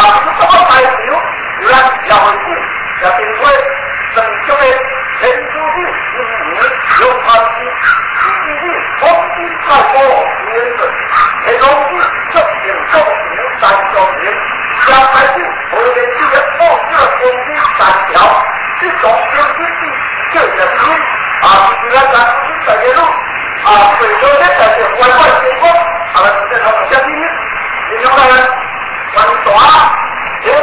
是什么代表？有咱社会性，也并非正宗的天主教因缘有传统，是以黄金太保原则，系拢是出现各种单上面，将开始无连续的破热经济单条，这种经济就人民是咱咱自己在的路最多的在这外外情况，在他们家庭，你明白吗？玩耍，这个。